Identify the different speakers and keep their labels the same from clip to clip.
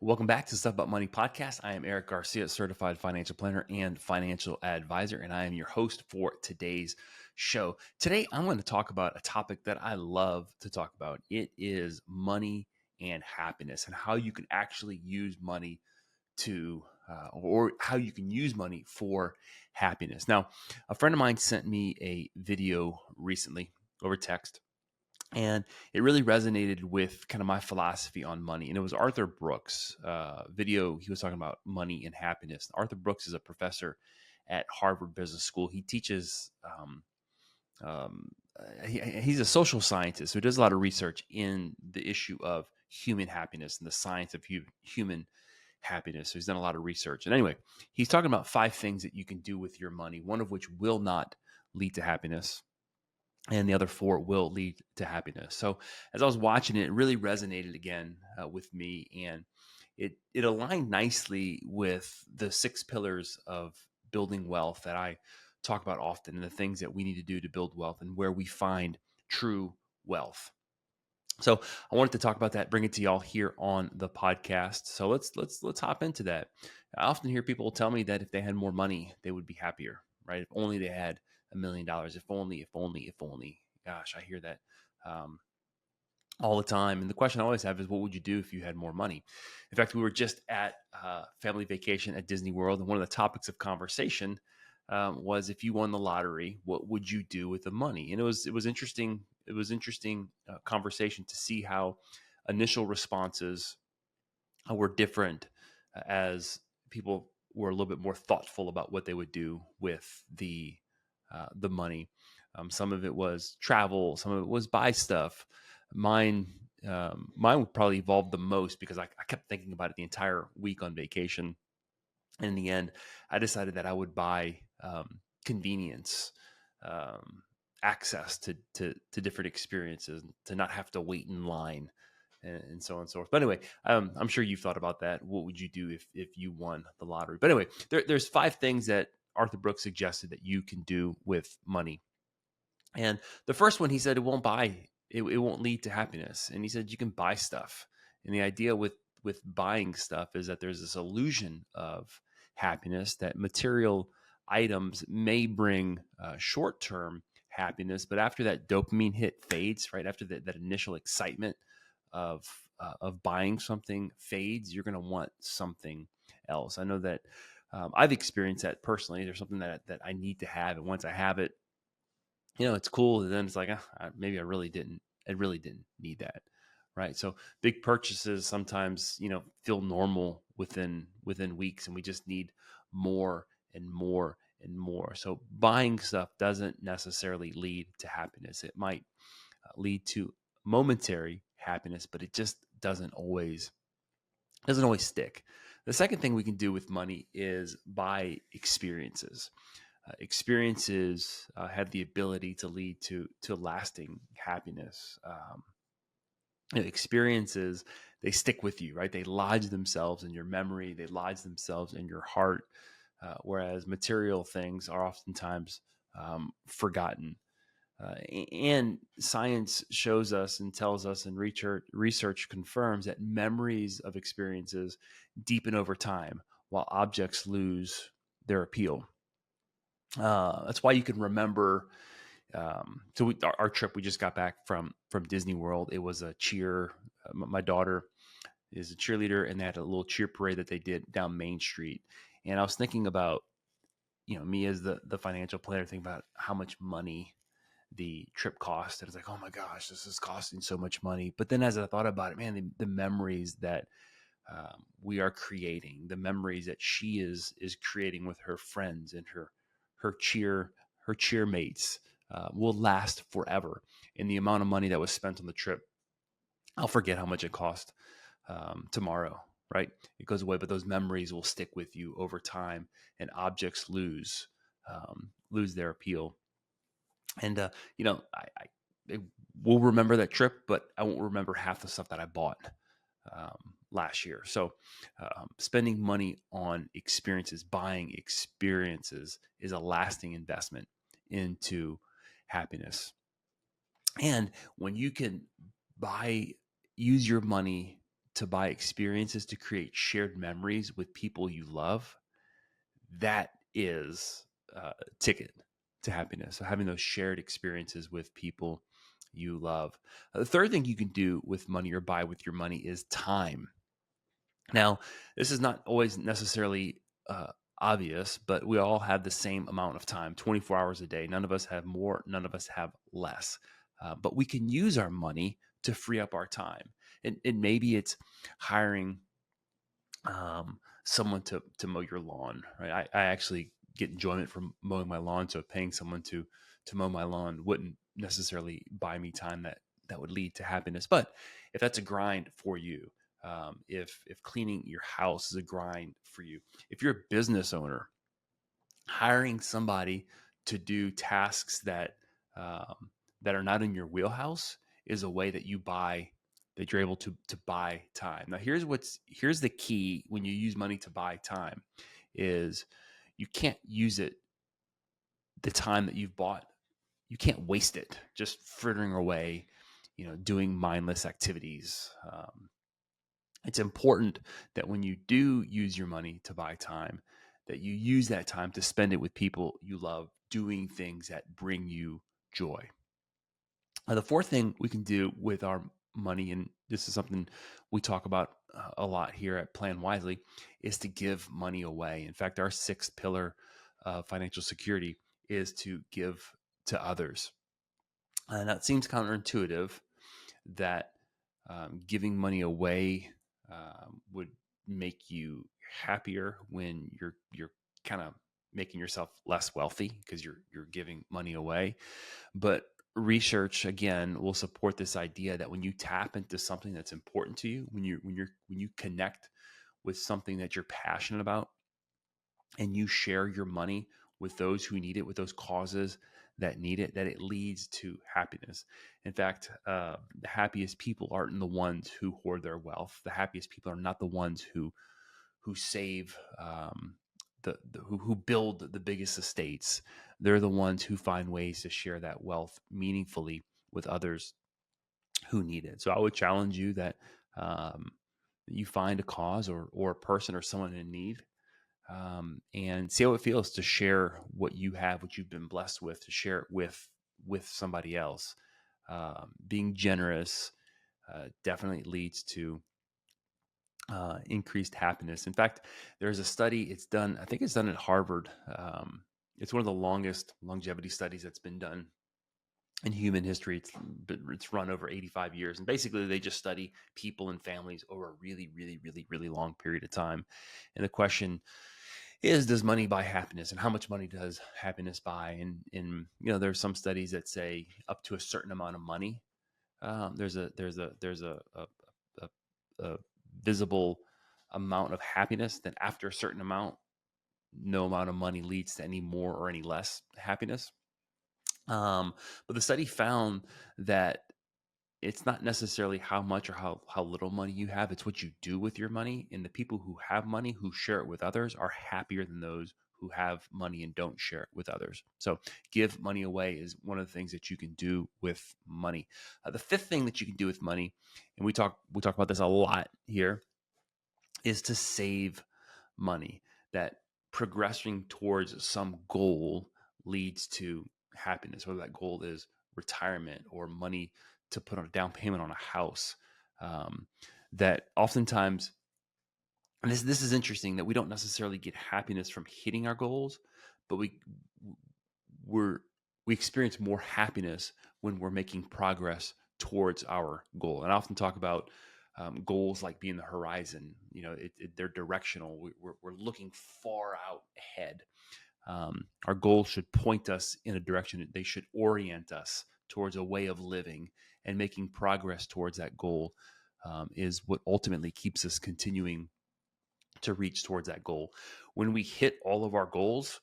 Speaker 1: Welcome back to Stuff About Money podcast. I am Erik Garcia, certified financial planner and financial advisor, and I am your host for today's show. Today, I'm going to talk about a topic that I love to talk about. It is money and happiness, and how you can actually use money or how you can use money for happiness. Now, a friend of mine sent me a video recently over text, and it really resonated with kind of my philosophy on money. And it was Arthur Brooks' video. He was talking about money and happiness. Arthur Brooks is a professor at Harvard Business School. He teaches, he's a social scientist who does a lot of research in the issue of human happiness and the science of human happiness. So he's done a lot of research. And anyway, he's talking about 5 things that you can do with your money, one of which will not lead to happiness, and the other 4 will lead to happiness. So as I was watching it, it really resonated again with me, and it aligned nicely with the 6 pillars of building wealth that I talk about often, and the things that we need to do to build wealth and where we find true wealth. So I wanted to talk about that, bring it to y'all here on the podcast. So let's hop into that. I often hear people tell me that if they had more money, they would be happier, right? If only they had $1 million, if only. Gosh, I hear that all the time. And the question I always have is, what would you do if you had more money? In fact, we were just at family vacation at Disney World, and one of the topics of conversation was, if you won the lottery, what would you do with the money? And it was interesting. It was interesting conversation to see how initial responses were different as people were a little bit more thoughtful about what they would do with the money. Some of it was travel, some of it was buy stuff. Mine, mine would probably evolve the most because I kept thinking about it the entire week on vacation. And in the end, I decided that I would buy convenience, um, access to different experiences, to not have to wait in line, and so on and so forth. But anyway, I'm sure you've thought about that. What would you do if you won the lottery? But anyway, there's 5 things that Arthur Brooks suggested that you can do with money. And the first one, he said, it won't lead to happiness. And he said you can buy stuff. And the idea with buying stuff is that there's this illusion of happiness, that material items may bring short term happiness, but after that dopamine hit fades, right after that initial excitement of buying something fades, you're going to want something else. I know that I've experienced that personally. There's something that I need to have, and once I have it, it's cool. And then it's like, maybe I really didn't need that. Right. So big purchases sometimes, feel normal within weeks, and we just need more and more and more. So buying stuff doesn't necessarily lead to happiness. It might lead to momentary happiness, but it just doesn't always stick. The second thing we can do with money is buy experiences. Experiences have the ability to lead to lasting happiness. Experiences, they stick with you, right? They lodge themselves in your memory. They lodge themselves in your heart. Whereas material things are oftentimes forgotten. And science shows us and tells us, and research confirms, that memories of experiences deepen over time while objects lose their appeal. That's why you can remember. Our trip, we just got back from Disney World. It was a cheer. My daughter is a cheerleader, and they had a little cheer parade that they did down Main Street. And I was thinking about, me as the financial planner, thinking about how much money the trip cost. And it's like, oh my gosh, this is costing so much money. But then as I thought about it, man, the memories that we are creating, the memories that she is creating with her friends and her cheer mates, will last forever. And the amount of money that was spent on the trip, I'll forget how much it cost tomorrow. Right? It goes away, but those memories will stick with you over time, and objects lose their appeal. And I will remember that trip, but I won't remember half the stuff that I bought last year. So spending money on experiences, buying experiences, is a lasting investment into happiness. And when you can use your money to buy experiences to create shared memories with people you love, that is a ticket to happiness. So having those shared experiences with people you love. The third thing you can do with money or buy with your money is time. Now, this is not always necessarily obvious, but we all have the same amount of time, 24 hours a day. None of us have more, none of us have less. But we can use our money to free up our time. And maybe it's hiring someone to mow your lawn, right? I actually get enjoyment from mowing my lawn, so paying someone to mow my lawn wouldn't necessarily buy me time that would lead to happiness. But if that's a grind for you, if cleaning your house is a grind for you, if you're a business owner, hiring somebody to do tasks that are not in your wheelhouse is a way that you're able to buy time. Now here's the key when you use money to buy time is you can't use it the time that you've bought. You can't waste it just frittering away, doing mindless activities. It's important that when you do use your money to buy time, that you use that time to spend it with people you love, doing things that bring you joy. The fourth thing we can do with our money, and this is something we talk about a lot here at Plan Wisely, is to give money away. In fact, our sixth pillar of financial security is to give to others. And that seems counterintuitive that giving money away would make you happier when you're kind of making yourself less wealthy because you're giving money away. But research again will support this idea that when you tap into something that's important to you, when you connect with something that you're passionate about, and you share your money with those who need it, with those causes that need it, that it leads to happiness. In fact, the happiest people aren't the ones who hoard their wealth. The happiest people are not the ones who save, who build the biggest estates. They're the ones who find ways to share that wealth meaningfully with others who need it. So I would challenge you that you find a cause or a person or someone in need, and see how it feels to share what you have, what you've been blessed with, to share it with somebody else. Being generous definitely leads to increased happiness. In fact, there's a study. It's done. I think it's done at Harvard. It's one of the longest longevity studies that's been done in human history. It's run over 85 years, and basically they just study people and families over a really, really, really, really long period of time. And the question is, does money buy happiness, and how much money does happiness buy? And there's some studies that say up to a certain amount of money, there's a visible amount of happiness. Then after a certain amount, no amount of money leads to any more or any less happiness. But the study found that it's not necessarily how much or how little money you have. It's what you do with your money. And the people who have money, who share it with others, are happier than those who have money and don't share it with others. So give money away is one of the things that you can do with money. The fifth thing that you can do with money, and we talk about this a lot here, is to save money. That progressing towards some goal leads to happiness, whether that goal is retirement or money to put on a down payment on a house. That oftentimes, and this is interesting, that we don't necessarily get happiness from hitting our goals, but we're we experience more happiness when we're making progress towards our goal. And I often talk about goals like being the horizon. They're directional. We're looking far out ahead. Our goals should point us in a direction. They should orient us towards a way of living, and making progress towards that goal is what ultimately keeps us continuing to reach towards that goal. When we hit all of our goals,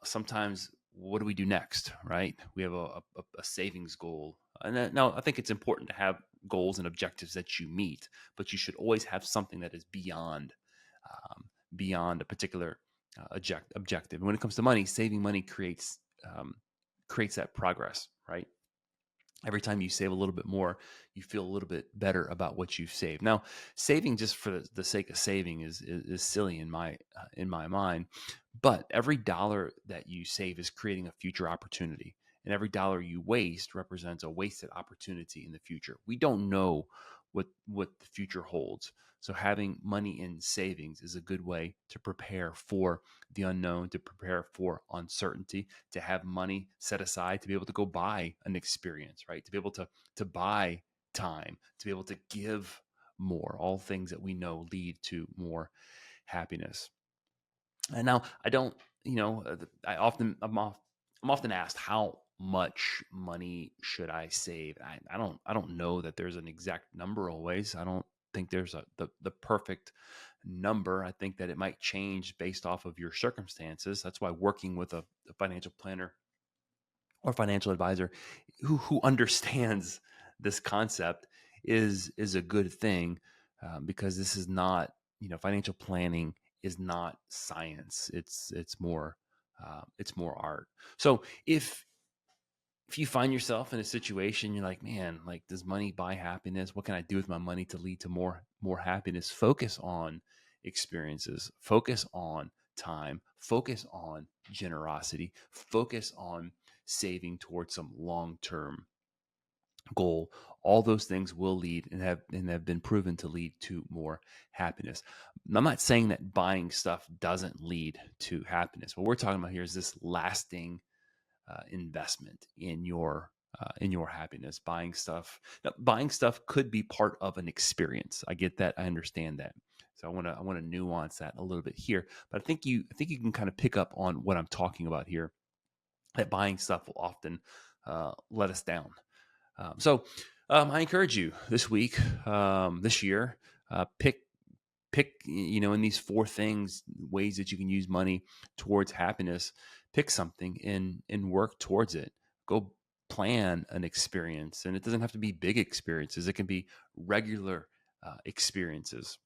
Speaker 1: sometimes what do we do next, right? We have a savings goal. And now I think it's important to have goals and objectives that you meet, but you should always have something that is beyond a particular objective. And when it comes to money, saving money creates that progress, right? Every time you save a little bit more, you feel a little bit better about what you've saved. Now, saving just for the sake of saving is silly in my mind, but every dollar that you save is creating a future opportunity, and every dollar you waste represents a wasted opportunity in the future. We don't know what the future holds, so having money in savings is a good way to prepare for the unknown, to prepare for uncertainty, to have money set aside to be able to go buy an experience, right? To be able to buy time, to be able to give more, all things that we know lead to more happiness. And now I don't, I'm often asked how much money should I save. I don't know that there's an exact number always. I don't think there's the perfect number. I think that it might change based off of your circumstances. That's why working with a financial planner or financial advisor who understands this concept is a good thing, because this is not, financial planning is not science. It's more art. So if you find yourself in a situation, you're like, man, like, does money buy happiness? What can I do with my money to lead to more happiness? Focus on experiences, focus on time, focus on generosity, focus on saving towards some long-term goal. All those things will lead and have been proven to lead to more happiness. I'm not saying that buying stuff doesn't lead to happiness. What we're talking about here is this lasting investment in your happiness. Buying stuff could be part of an experience. I get that. I understand that. So I want to nuance that a little bit here. But I think you can kind of pick up on what I'm talking about here. That buying stuff will often let us down. I encourage you this week, this year, pick, in these four things, ways that you can use money towards happiness. Pick something and work towards it. Go plan an experience, and it doesn't have to be big experiences. It can be regular experiences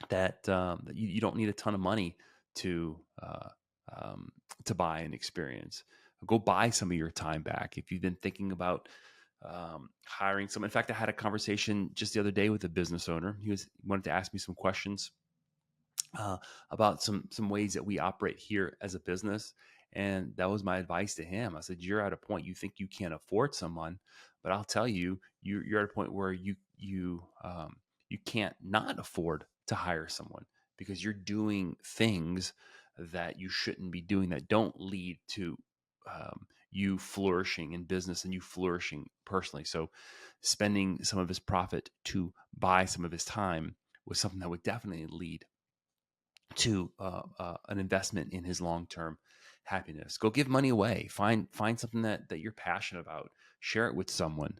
Speaker 1: that you don't need a ton of money to uh, to buy an experience. Go buy some of your time back if you've been thinking about hiring someone. In fact, I had a conversation just the other day with a business owner. He wanted to ask me some questions about some ways that we operate here as a business, and that was my advice to him. I said, "You're at a point you think you can't afford someone, but I'll tell you, you're at a point where you can't not afford to hire someone because you're doing things that you shouldn't be doing that don't lead to you flourishing in business and you flourishing personally. So spending some of his profit to buy some of his time was something that would definitely lead to an investment in his long-term happiness. Go give money away. Find something that you're passionate about. Share it with someone,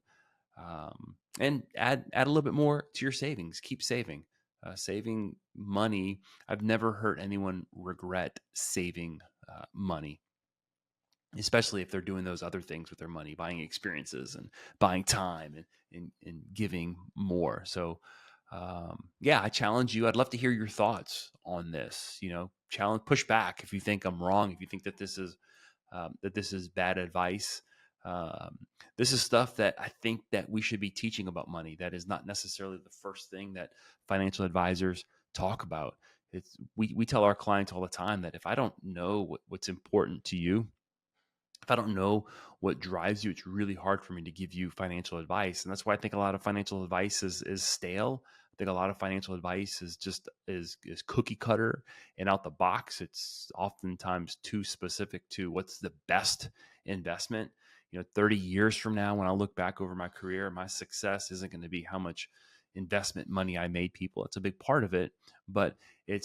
Speaker 1: and add a little bit more to your savings. Keep saving. Saving money. I've never heard anyone regret saving money, especially if they're doing those other things with their money, buying experiences and buying time and giving more. So, yeah, I challenge you. I'd love to hear your thoughts on this. Push back if you think I'm wrong, if you think that this is bad advice. This is stuff that I think that we should be teaching about money. That is not necessarily the first thing that financial advisors talk about. We tell our clients all the time that if I don't know what's important to you, if I don't know what drives you, it's really hard for me to give you financial advice. And that's why I think a lot of financial advice is stale. I think a lot of financial advice is just is cookie cutter and out the box. It's oftentimes too specific to what's the best investment. 30 years from now, when I look back over my career, my success isn't going to be how much investment money I made people. It's a big part of it, but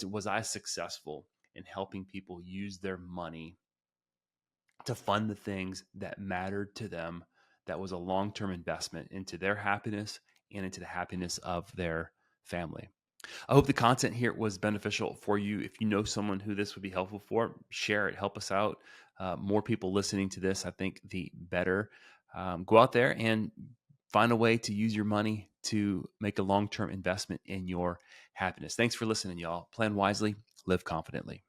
Speaker 1: was I successful in helping people use their money to fund the things that mattered to them, that was a long-term investment into their happiness and into the happiness of their family. I hope the content here was beneficial for you. If you know someone who this would be helpful for, share it, help us out. More people listening to this, I think the better. Go out there and find a way to use your money to make a long-term investment in your happiness. Thanks for listening, y'all. Plan wisely, live confidently.